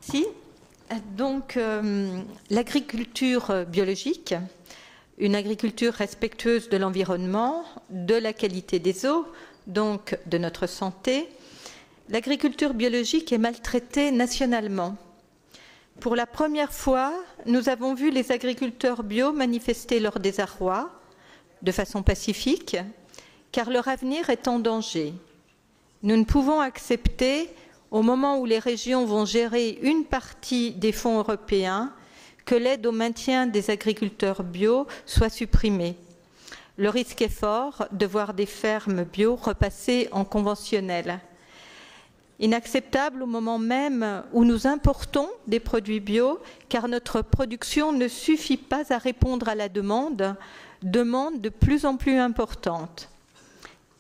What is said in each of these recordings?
Si, donc l'agriculture biologique, une agriculture respectueuse de l'environnement, de la qualité des eaux, donc de notre santé. L'agriculture biologique est maltraitée nationalement. Pour la première fois, nous avons vu les agriculteurs bio manifester leur désarroi de façon pacifique, car leur avenir est en danger. Nous ne pouvons accepter, au moment où les régions vont gérer une partie des fonds européens, que l'aide au maintien des agriculteurs bio soit supprimée. Le risque est fort de voir des fermes bio repasser en conventionnel. Inacceptable au moment même où nous importons des produits bio, car notre production ne suffit pas à répondre à la demande de plus en plus importante.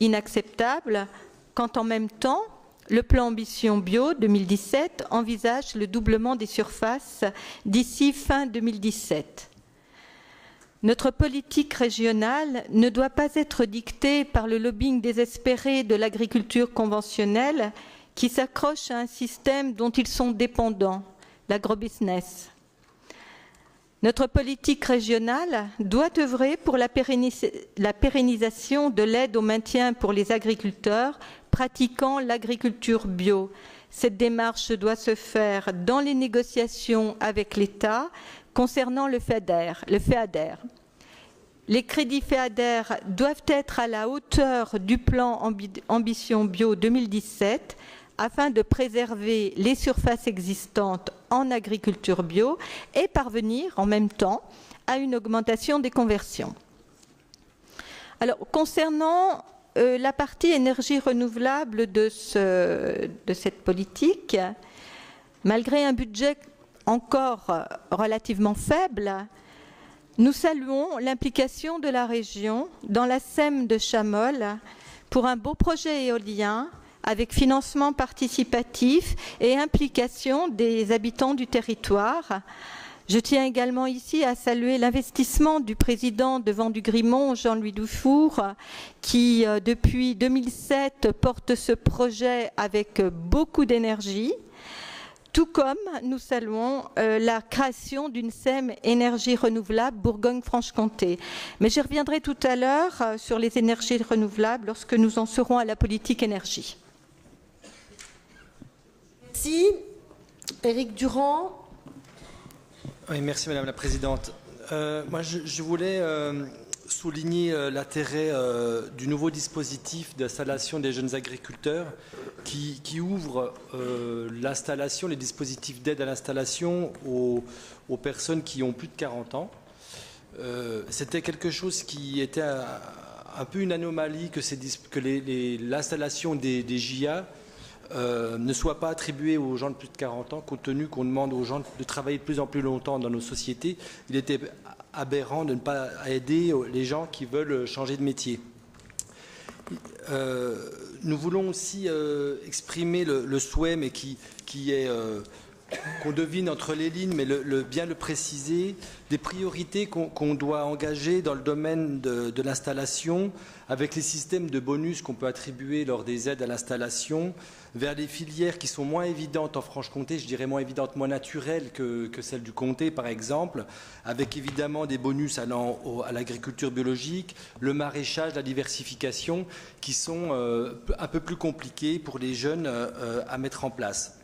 Inacceptable quand en même temps, le plan Ambition Bio 2017 envisage le doublement des surfaces d'ici fin 2017. Notre politique régionale ne doit pas être dictée par le lobbying désespéré de l'agriculture conventionnelle qui s'accroche à un système dont ils sont dépendants, l'agrobusiness. Notre politique régionale doit œuvrer pour la pérennisation de l'aide au maintien pour les agriculteurs pratiquant l'agriculture bio. Cette démarche doit se faire dans les négociations avec l'État concernant le FEADER. Les crédits FEADER doivent être à la hauteur du plan Ambition Bio 2017 afin de préserver les surfaces existantes en agriculture bio et parvenir en même temps à une augmentation des conversions. Alors, concernant la partie énergie renouvelable de cette politique, malgré un budget encore relativement faible, nous saluons l'implication de la région dans la SEM de Chamols pour un beau projet éolien avec financement participatif et implication des habitants du territoire. Je tiens également ici à saluer l'investissement du président de Vendu-Grimont, Jean-Louis Dufour, qui depuis 2007 porte ce projet avec beaucoup d'énergie, tout comme nous saluons la création d'une SEM énergie renouvelable Bourgogne-Franche-Comté. Mais j'y reviendrai tout à l'heure sur les énergies renouvelables lorsque nous en serons à la politique énergie. Merci. Éric Durand. Oui, merci Madame la Présidente. Moi, je voulais souligner l'intérêt du nouveau dispositif d'installation des jeunes agriculteurs qui ouvre l'installation, les dispositifs d'aide à l'installation aux personnes qui ont plus de 40 ans. C'était quelque chose qui était un peu une anomalie que l'installation des JA ne soit pas attribué aux gens de plus de 40 ans, compte tenu qu'on demande aux gens de travailler de plus en plus longtemps dans nos sociétés. Il était aberrant de ne pas aider les gens qui veulent changer de métier. Nous voulons aussi exprimer le souhait, mais qui est qu'on devine entre les lignes, mais bien le préciser, des priorités qu'on doit engager dans le domaine de l'installation, avec les systèmes de bonus qu'on peut attribuer lors des aides à l'installation, vers des filières qui sont moins évidentes en Franche-Comté, je dirais moins évidentes, moins naturelles que celles du Comté, par exemple, avec évidemment des bonus allant à l'agriculture biologique, le maraîchage, la diversification, qui sont un peu plus compliqués pour les jeunes à mettre en place.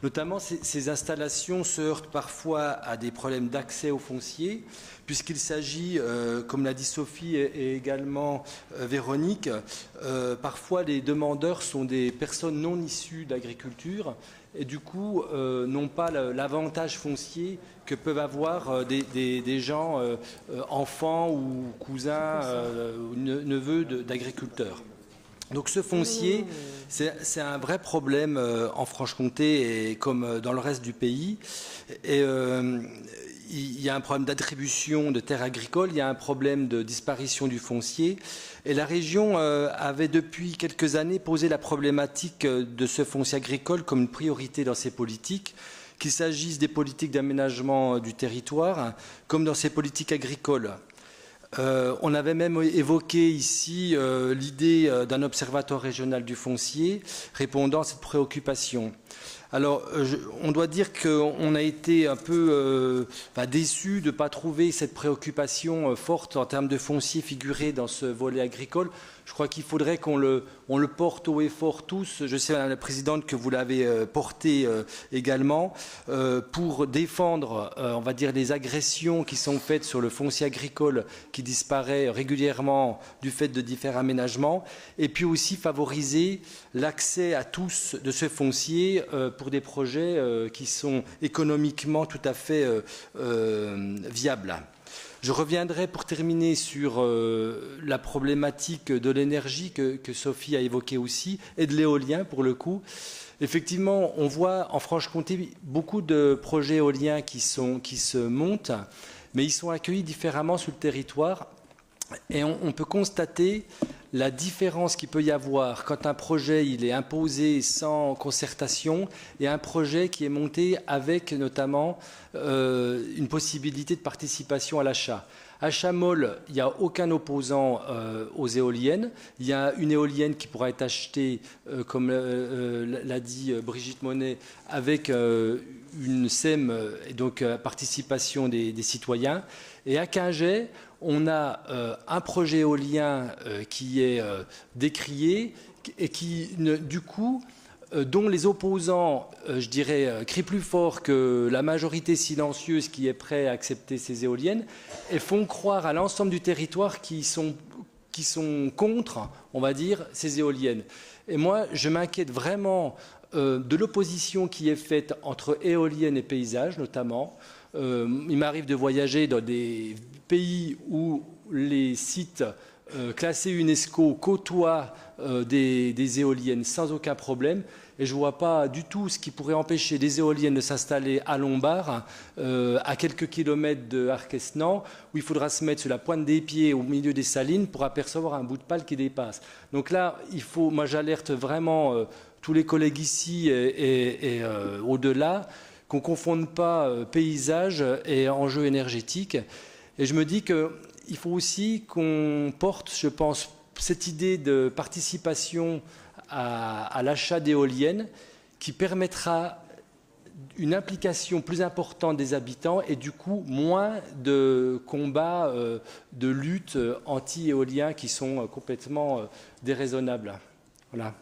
Notamment, ces installations se heurtent parfois à des problèmes d'accès au foncier, puisqu'il s'agit, comme l'a dit Sophie et également Véronique, parfois les demandeurs sont des personnes non issues d'agriculture et du coup n'ont pas l'avantage foncier que peuvent avoir des gens, enfants ou cousins, ou neveux d'agriculteurs. Donc ce foncier, c'est un vrai problème en Franche-Comté et comme dans le reste du pays. Et il y a un problème d'attribution de terres agricoles, il y a un problème de disparition du foncier. Et la région avait depuis quelques années posé la problématique de ce foncier agricole comme une priorité dans ses politiques, qu'il s'agisse des politiques d'aménagement du territoire comme dans ses politiques agricoles. On avait même évoqué ici l'idée d'un observatoire régional du foncier répondant à cette préoccupation. Alors, on doit dire qu'on a été un peu déçus de ne pas trouver cette préoccupation forte en termes de foncier figuré dans ce volet agricole. Je crois qu'il faudrait qu'on le porte haut et fort tous. Je sais, Madame la Présidente, que vous l'avez porté également pour défendre, on va dire, les agressions qui sont faites sur le foncier agricole qui disparaît régulièrement du fait de différents aménagements, et puis aussi favoriser l'accès à tous de ce foncier pour des projets qui sont économiquement tout à fait viables. Je reviendrai pour terminer sur la problématique de l'énergie que Sophie a évoquée aussi, et de l'éolien pour le coup. Effectivement, on voit en Franche-Comté beaucoup de projets éoliens qui se montent, mais ils sont accueillis différemment sur le territoire. Et on peut constater la différence qu'il peut y avoir quand un projet il est imposé sans concertation et un projet qui est monté avec notamment une possibilité de participation à l'achat. À Chamol, il n'y a aucun opposant aux éoliennes. Il y a une éolienne qui pourra être achetée, comme l'a dit Brigitte Monet, avec une SEM, et donc participation des citoyens. Et à Quingey, on a un projet éolien qui est décrié et qui, du coup, dont les opposants, je dirais, crient plus fort que la majorité silencieuse qui est prête à accepter ces éoliennes, et font croire à l'ensemble du territoire qui sont contre, on va dire, ces éoliennes. Et moi, je m'inquiète vraiment de l'opposition qui est faite entre éoliennes et paysages, notamment. Il m'arrive de voyager dans des pays où les sites classés UNESCO côtoient des éoliennes sans aucun problème. Et je ne vois pas du tout ce qui pourrait empêcher des éoliennes de s'installer à Lombard, à quelques kilomètres de Arquesnan, où il faudra se mettre sur la pointe des pieds au milieu des salines pour apercevoir un bout de pale qui dépasse. Donc là, moi j'alerte vraiment tous les collègues ici et au-delà, qu'on ne confonde pas paysage et enjeux énergétiques. Et je me dis qu'il faut aussi qu'on porte, je pense, cette idée de participation à l'achat d'éoliennes qui permettra une implication plus importante des habitants et du coup moins de combats, de luttes anti-éoliens qui sont complètement déraisonnables. Voilà.